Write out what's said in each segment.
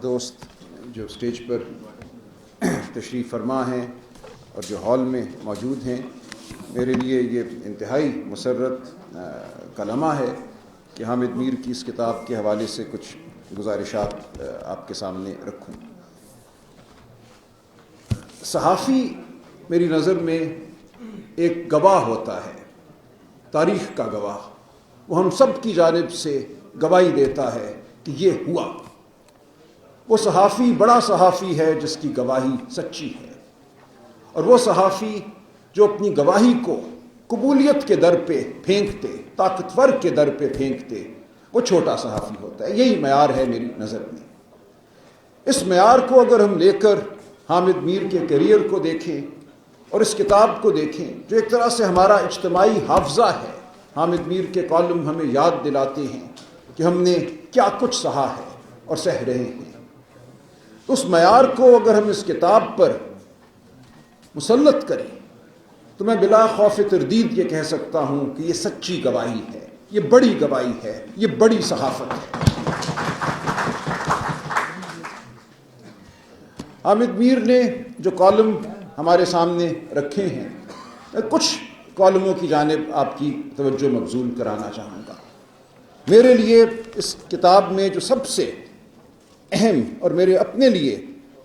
دوست جو اسٹیج پر تشریف فرما ہیں اور جو ہال میں موجود ہیں، میرے لیے یہ انتہائی مسرت کا لمحہ ہے کہ حامد میر کی اس کتاب کے حوالے سے کچھ گزارشات آپ کے سامنے رکھوں۔ صحافی میری نظر میں ایک گواہ ہوتا ہے، تاریخ کا گواہ۔ وہ ہم سب کی جانب سے گواہی دیتا ہے کہ یہ ہوا۔ وہ صحافی بڑا صحافی ہے جس کی گواہی سچی ہے، اور وہ صحافی جو اپنی گواہی کو قبولیت کے در پہ پھینکتے، طاقتور کے در پہ پھینکتے، وہ چھوٹا صحافی ہوتا ہے۔ یہی معیار ہے میری نظر میں۔ اس معیار کو اگر ہم لے کر حامد میر کے کیریئر کو دیکھیں اور اس کتاب کو دیکھیں جو ایک طرح سے ہمارا اجتماعی حافظہ ہے، حامد میر کے کالم ہمیں یاد دلاتے ہیں کہ ہم نے کیا کچھ سہا ہے اور سہ رہے ہیں، تو اس معیار کو اگر ہم اس کتاب پر مسلط کریں تو میں بلا خوف تردید یہ کہہ سکتا ہوں کہ یہ سچی گواہی ہے، یہ بڑی گواہی ہے، یہ بڑی صحافت ہے۔ حامد میر نے جو کالم ہمارے سامنے رکھے ہیں، میں کچھ کالموں کی جانب آپ کی توجہ مبذول کرانا چاہوں گا۔ میرے لیے اس کتاب میں جو سب سے اہم اور میرے اپنے لیے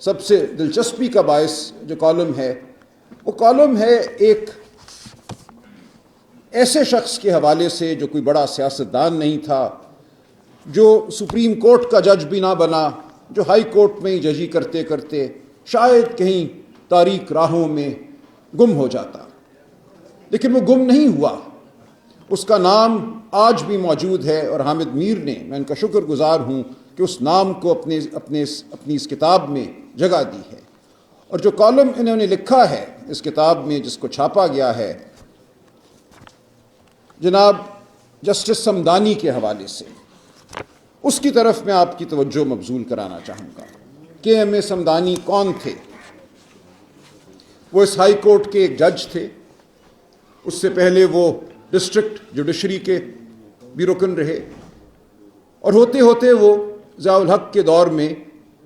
سب سے دلچسپی کا باعث جو کالم ہے، وہ کالم ہے ایک ایسے شخص کے حوالے سے جو کوئی بڑا سیاستدان نہیں تھا، جو سپریم کورٹ کا جج بھی نہ بنا، جو ہائی کورٹ میں ہی ججی کرتے کرتے شاید کہیں تاریک راہوں میں گم ہو جاتا، لیکن وہ گم نہیں ہوا۔ اس کا نام آج بھی موجود ہے، اور حامد میر نے، میں ان کا شکر گزار ہوں کہ اس نام کو اپنی اس کتاب میں جگہ دی ہے۔ اور جو کالم انہوں نے لکھا ہے اس کتاب میں، جس کو چھاپا گیا ہے جناب جسٹس صمدانی کے حوالے سے، اس کی طرف میں آپ کی توجہ مبذول کرانا چاہوں گا۔ کے ایم اے صمدانی کون تھے؟ وہ اس ہائی کورٹ کے ایک جج تھے، اس سے پہلے وہ ڈسٹرکٹ جوڈیشری کے بھی رکن رہے، اور ہوتے ہوتے وہ ضیاء الحق کے دور میں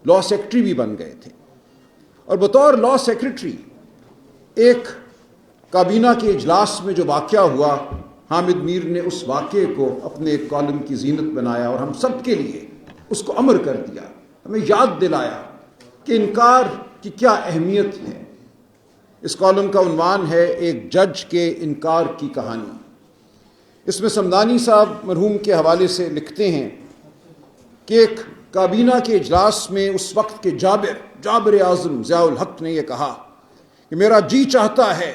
لاء سیکرٹری بھی بن گئے تھے۔ اور بطور لاء سیکرٹری ایک کابینہ کے اجلاس میں جو واقعہ ہوا، حامد میر نے اس واقعے کو اپنے ایک کالم کی زینت بنایا اور ہم سب کے لیے اس کو امر کر دیا، ہمیں یاد دلایا کہ انکار کی کیا اہمیت ہے۔ اس کالم کا عنوان ہے ایک جج کے انکار کی کہانی۔ اس میں صمدانی صاحب مرحوم کے حوالے سے لکھتے ہیں کہ ایک کابینہ کے اجلاس میں اس وقت کے جابر اعظم ضیاء الحق نے یہ کہا کہ میرا جی چاہتا ہے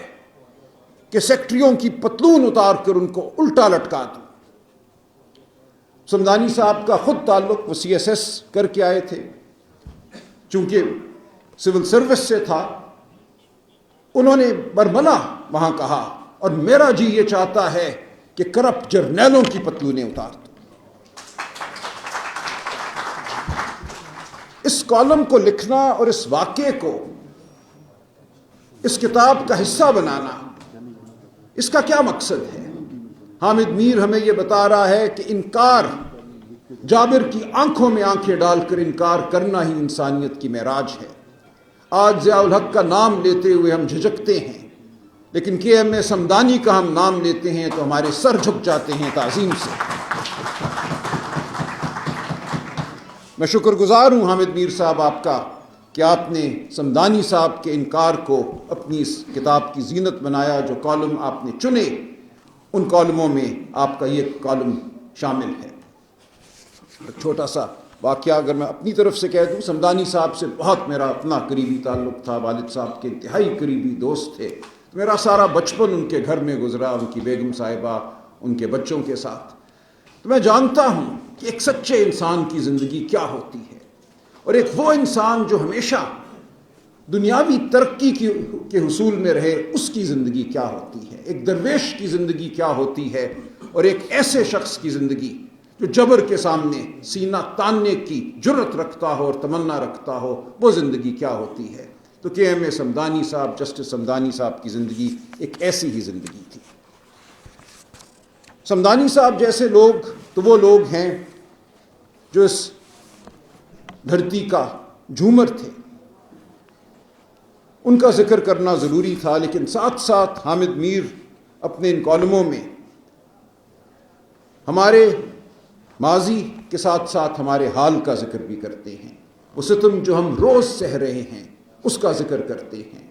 کہ سیکٹریوں کی پتلون اتار کر ان کو الٹا لٹکا دوں۔ صمدانی صاحب کا خود تعلق وہ سی ایس ایس کر کے آئے تھے، چونکہ سول سروس سے تھا، انہوں نے برملا وہاں کہا، اور میرا جی یہ چاہتا ہے کہ کرپٹ جرنیلوں کی پتلونیں اتار دوں۔ اس کالم کو لکھنا اور اس واقعے کو اس کتاب کا حصہ بنانا، اس کا کیا مقصد ہے؟ حامد میر ہمیں یہ بتا رہا ہے کہ انکار، جابر کی آنکھوں میں آنکھیں ڈال کر انکار کرنا ہی انسانیت کی معراج ہے۔ آج ضیاء الحق کا نام لیتے ہوئے ہم جھجکتے ہیں، لیکن کے ایم اے صمدانی کا ہم نام لیتے ہیں تو ہمارے سر جھک جاتے ہیں تعظیم سے۔ میں شکر گزار ہوں حامد میر صاحب آپ کا کہ آپ نے صمدانی صاحب کے انکار کو اپنی اس کتاب کی زینت بنایا۔ جو کالم آپ نے چنے ان کالموں میں آپ کا یہ کالم شامل ہے۔ ایک چھوٹا سا واقعہ اگر میں اپنی طرف سے کہہ دوں، صمدانی صاحب سے بہت میرا اپنا قریبی تعلق تھا، والد صاحب کے انتہائی قریبی دوست تھے۔ میرا سارا بچپن ان کے گھر میں گزرا، ان کی بیگم صاحبہ، ان کے بچوں کے ساتھ۔ تو میں جانتا ہوں کہ ایک سچے انسان کی زندگی کیا ہوتی ہے، اور ایک وہ انسان جو ہمیشہ دنیاوی ترقی کے حصول میں رہے، اس کی زندگی کیا ہوتی ہے، ایک درویش کی زندگی کیا ہوتی ہے، اور ایک ایسے شخص کی زندگی جو جبر کے سامنے سینہ تاننے کی جرت رکھتا ہو اور تمنا رکھتا ہو، وہ زندگی کیا ہوتی ہے۔ تو کے ایم اے صمدانی صاحب، جسٹس صمدانی صاحب کی زندگی ایک ایسی ہی زندگی تھی۔ صمدانی صاحب جیسے لوگ تو وہ لوگ ہیں جو اس دھرتی کا جھومر تھے، ان کا ذکر کرنا ضروری تھا، لیکن ساتھ ساتھ حامد میر اپنے ان کالموں میں ہمارے ماضی کے ساتھ ساتھ ہمارے حال کا ذکر بھی کرتے ہیں۔ وہ ستم جو ہم روز سہ رہے ہیں اس کا ذکر کرتے ہیں۔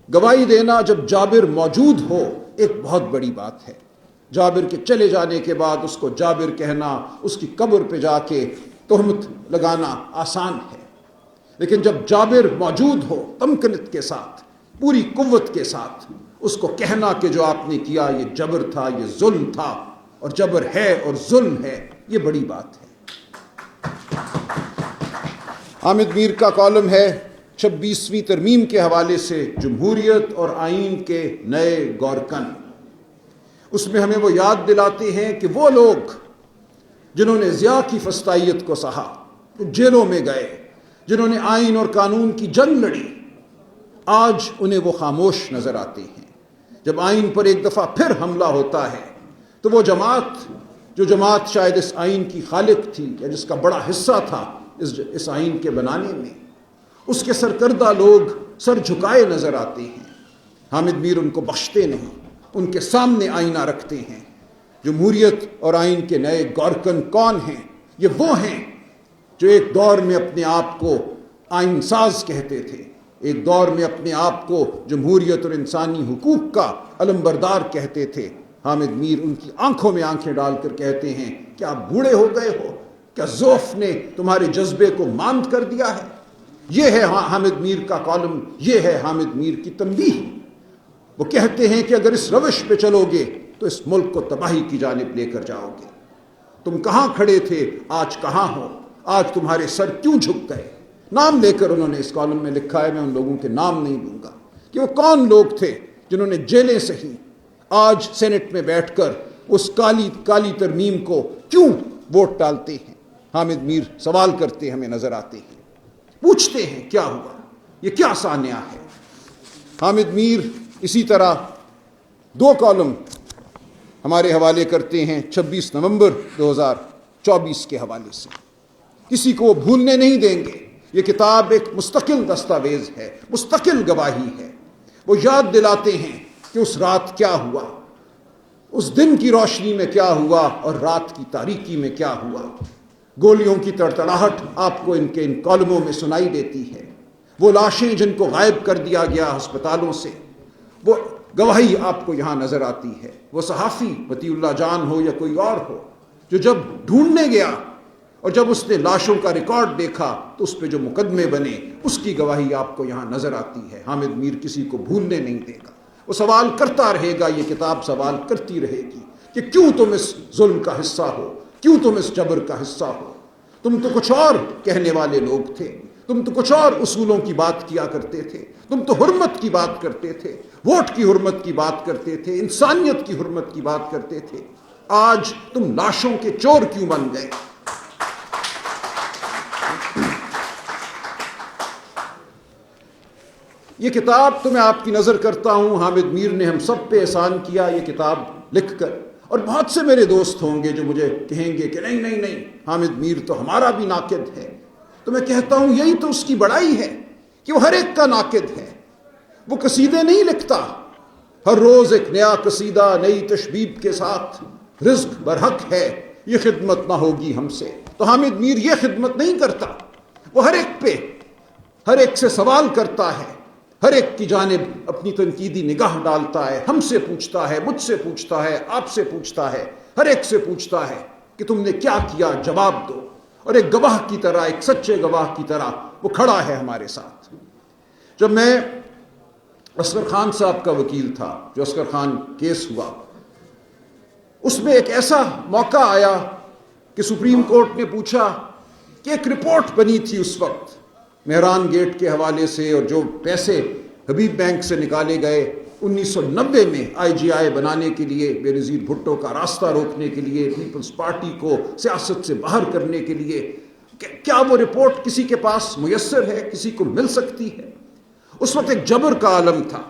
گواہی دینا جب جابر موجود ہو ایک بہت بڑی بات ہے۔ جابر کے چلے جانے کے بعد اس کو جابر کہنا، اس کی قبر پہ جا کے تہمت لگانا آسان ہے، لیکن جب جابر موجود ہو تمکنت کے ساتھ، پوری قوت کے ساتھ، اس کو کہنا کہ جو آپ نے کیا یہ جبر تھا، یہ ظلم تھا، اور جبر ہے اور ظلم ہے، یہ بڑی بات ہے۔ حامد میر کا کالم ہے 26ویں ترمیم کے حوالے سے جمہوریت اور آئین کے نئے گورکن۔ اس میں ہمیں وہ یاد دلاتے ہیں کہ وہ لوگ جنہوں نے ضیاء کی فسطائیت کو سہا، جیلوں میں گئے، جنہوں نے آئین اور قانون کی جنگ لڑی، آج انہیں وہ خاموش نظر آتے ہیں۔ جب آئین پر ایک دفعہ پھر حملہ ہوتا ہے تو وہ جو جماعت شاید اس آئین کی خالق تھی یا جس کا بڑا حصہ تھا اس آئین کے بنانے میں، اس کے سرکردہ لوگ سر جھکائے نظر آتے ہیں۔ حامد میر ان کو بخشتے نہیں، ان کے سامنے آئینہ رکھتے ہیں۔ جمہوریت اور آئین کے نئے گورکن کون ہیں؟ یہ وہ ہیں جو ایک دور میں اپنے آپ کو آئین ساز کہتے تھے، ایک دور میں اپنے آپ کو جمہوریت اور انسانی حقوق کا علمبردار کہتے تھے۔ حامد میر ان کی آنکھوں میں آنکھیں ڈال کر کہتے ہیں، کیا آپ بوڑھے ہو گئے ہو؟ کیا ذوف نے تمہارے جذبے کو ماند کر دیا ہے؟ یہ ہے حامد میر کا کالم، یہ ہے حامد میر کی تنبیہ۔ وہ کہتے ہیں کہ اگر اس روش پہ چلو گے تو اس ملک کو تباہی کی جانب لے کر جاؤ گے۔ تم کہاں کھڑے تھے، آج کہاں ہو؟ آج تمہارے سر کیوں جھک گئے؟ نام لے کر انہوں نے اس کالم میں لکھا ہے، میں ان لوگوں کے نام نہیں لوں گا کہ وہ کون لوگ تھے جنہوں نے جیلیں سہی، آج سینٹ میں بیٹھ کر اس کالی ترمیم کو کیوں ووٹ ڈالتے ہیں۔ حامد میر سوال کرتے ہمیں نظر آتے ہیں، پوچھتے ہیں کیا ہوا، یہ کیا سانیہ ہے۔ حامد میر اسی طرح 2 کالم ہمارے حوالے کرتے ہیں 26 نومبر 2024 کے حوالے سے۔ کسی کو وہ بھولنے نہیں دیں گے۔ یہ کتاب ایک مستقل دستاویز ہے، مستقل گواہی ہے۔ وہ یاد دلاتے ہیں کہ اس رات کیا ہوا، اس دن کی روشنی میں کیا ہوا اور رات کی تاریکی میں کیا ہوا۔ گولیوں کی تڑتڑاہٹ آپ کو ان کالموں میں سنائی دیتی ہے۔ وہ لاشیں جن کو غائب کر دیا گیا ہسپتالوں سے، وہ گواہی آپ کو یہاں نظر آتی ہے۔ وہ صحافی مطیع اللہ جان ہو یا کوئی اور ہو، جو جب ڈھونڈنے گیا اور جب اس نے لاشوں کا ریکارڈ دیکھا تو اس پہ جو مقدمے بنے، اس کی گواہی آپ کو یہاں نظر آتی ہے۔ حامد میر کسی کو بھولنے نہیں دے گا، وہ سوال کرتا رہے گا، یہ کتاب سوال کرتی رہے گی کہ کیوں تم اس ظلم کا حصہ ہو، کیوں تم اس جبر کا حصہ ہو۔ تم تو کچھ اور کہنے والے لوگ تھے، تم تو کچھ اور اصولوں کی بات کیا کرتے تھے، تم تو حرمت کی بات کرتے تھے، ووٹ کی حرمت کی بات کرتے تھے، انسانیت کی حرمت کی بات کرتے تھے۔ آج تم لاشوں کے چور کیوں بن گئے؟ یہ کتاب تو میں آپ کی نظر کرتا ہوں، حامد میر نے ہم سب پہ احسان کیا یہ کتاب لکھ کر، اور بہت سے میرے دوست ہوں گے جو مجھے کہیں گے کہ نہیں حامد میر تو ہمارا بھی ناقد ہے۔ تو میں کہتا ہوں یہی تو اس کی بڑائی ہے کہ وہ ہر ایک کا ناقد ہے۔ وہ قصیدے نہیں لکھتا، ہر روز ایک نیا قصیدہ نئی تشبیب کے ساتھ، رزق برحق ہے یہ خدمت نہ ہوگی ہم سے۔ تو حامد میر یہ خدمت نہیں کرتا، وہ ہر ایک سے سوال کرتا ہے، ہر ایک کی جانب اپنی تنقیدی نگاہ ڈالتا ہے، ہم سے پوچھتا ہے، مجھ سے پوچھتا ہے، آپ سے پوچھتا ہے، ہر ایک سے پوچھتا ہے کہ تم نے کیا کیا، جواب دو۔ اور ایک گواہ کی طرح، ایک سچے گواہ کی طرح وہ کھڑا ہے ہمارے ساتھ۔ جب میں اصغر خان صاحب کا وکیل تھا، جو اصغر خان کیس ہوا، اس میں ایک ایسا موقع آیا کہ سپریم کورٹ نے پوچھا کہ ایک رپورٹ بنی تھی اس وقت مہران گیٹ کے حوالے سے، اور جو پیسے حبیب بینک سے نکالے گئے 1990 میں IGI بنانے کے لیے، بے نظیر بھٹو کا راستہ روکنے کے لیے، پیپلز پارٹی کو سیاست سے باہر کرنے کے لیے، کیا وہ رپورٹ کسی کے پاس میسر ہے، کسی کو مل سکتی ہے؟ اس وقت ایک جبر کا عالم تھا۔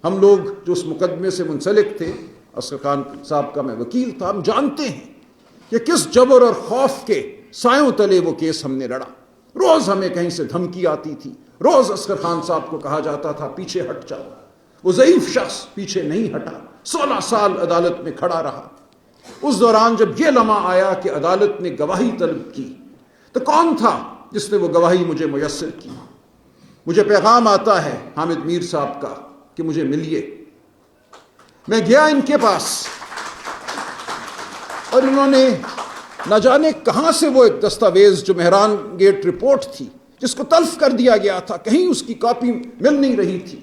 ہم لوگ جو اس مقدمے سے منسلک تھے، اصغر خان صاحب کا میں وکیل تھا، ہم جانتے ہیں کہ کس جبر اور خوف کے سایوں تلے وہ کیس ہم نے لڑا. روز ہمیں کہیں سے دھمکی آتی تھی, روز اصغر خان صاحب کو کہا جاتا تھا پیچھے ہٹ جاؤ. وہ ضعیف شخص پیچھے نہیں ہٹا, 16 سال عدالت میں کھڑا رہا. اس دوران جب یہ لمحہ آیا کہ عدالت نے گواہی طلب کی, تو کون تھا جس نے وہ گواہی مجھے میسر کی؟ مجھے پیغام آتا ہے حامد میر صاحب کا کہ مجھے ملیے. میں گیا ان کے پاس اور انہوں نے نہ جانے کہاں سے وہ ایک دستاویز جو مہران گیٹ رپورٹ تھی جس کو تلف کر دیا گیا تھا, کہیں اس کی کاپی مل نہیں رہی تھی,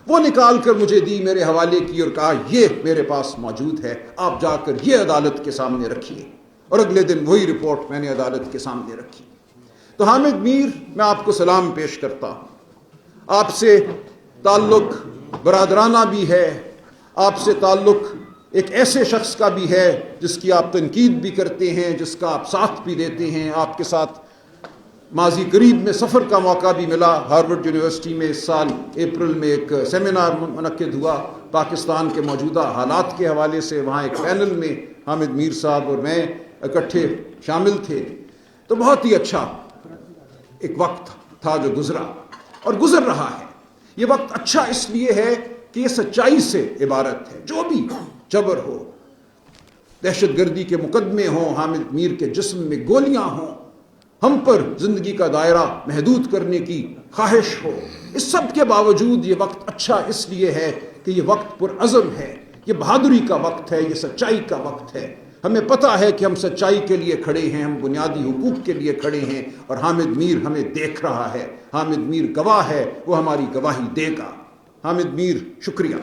وہ نکال کر مجھے دی, میرے حوالے کی اور کہا یہ میرے پاس موجود ہے, آپ جا کر یہ عدالت کے سامنے رکھیے. اور اگلے دن وہی رپورٹ میں نے عدالت کے سامنے رکھی. تو حامد میر, میں آپ کو سلام پیش کرتا ہوں. آپ سے تعلق برادرانہ بھی ہے, آپ سے تعلق ایک ایسے شخص کا بھی ہے جس کی آپ تنقید بھی کرتے ہیں, جس کا آپ ساتھ بھی دیتے ہیں. آپ کے ساتھ ماضی قریب میں سفر کا موقع بھی ملا. ہارورڈ یونیورسٹی میں اس سال اپریل میں ایک سیمینار منعقد ہوا پاکستان کے موجودہ حالات کے حوالے سے. وہاں ایک پینل میں حامد میر صاحب اور میں اکٹھے شامل تھے. تو بہت ہی اچھا ایک وقت تھا جو گزرا اور گزر رہا ہے. یہ وقت اچھا اس لیے ہے کہ یہ سچائی سے عبارت ہے. جو بھی جبر ہو, دہشت گردی کے مقدمے ہوں, حامد میر کے جسم میں گولیاں ہوں, ہم پر زندگی کا دائرہ محدود کرنے کی خواہش ہو, اس سب کے باوجود یہ وقت اچھا اس لیے ہے کہ یہ وقت پرعزم ہے, یہ بہادری کا وقت ہے, یہ سچائی کا وقت ہے. ہمیں پتہ ہے کہ ہم سچائی کے لیے کھڑے ہیں, ہم بنیادی حقوق کے لیے کھڑے ہیں, اور حامد میر ہمیں دیکھ رہا ہے. حامد میر گواہ ہے, وہ ہماری گواہی دے گا. حامد میر, شکریہ.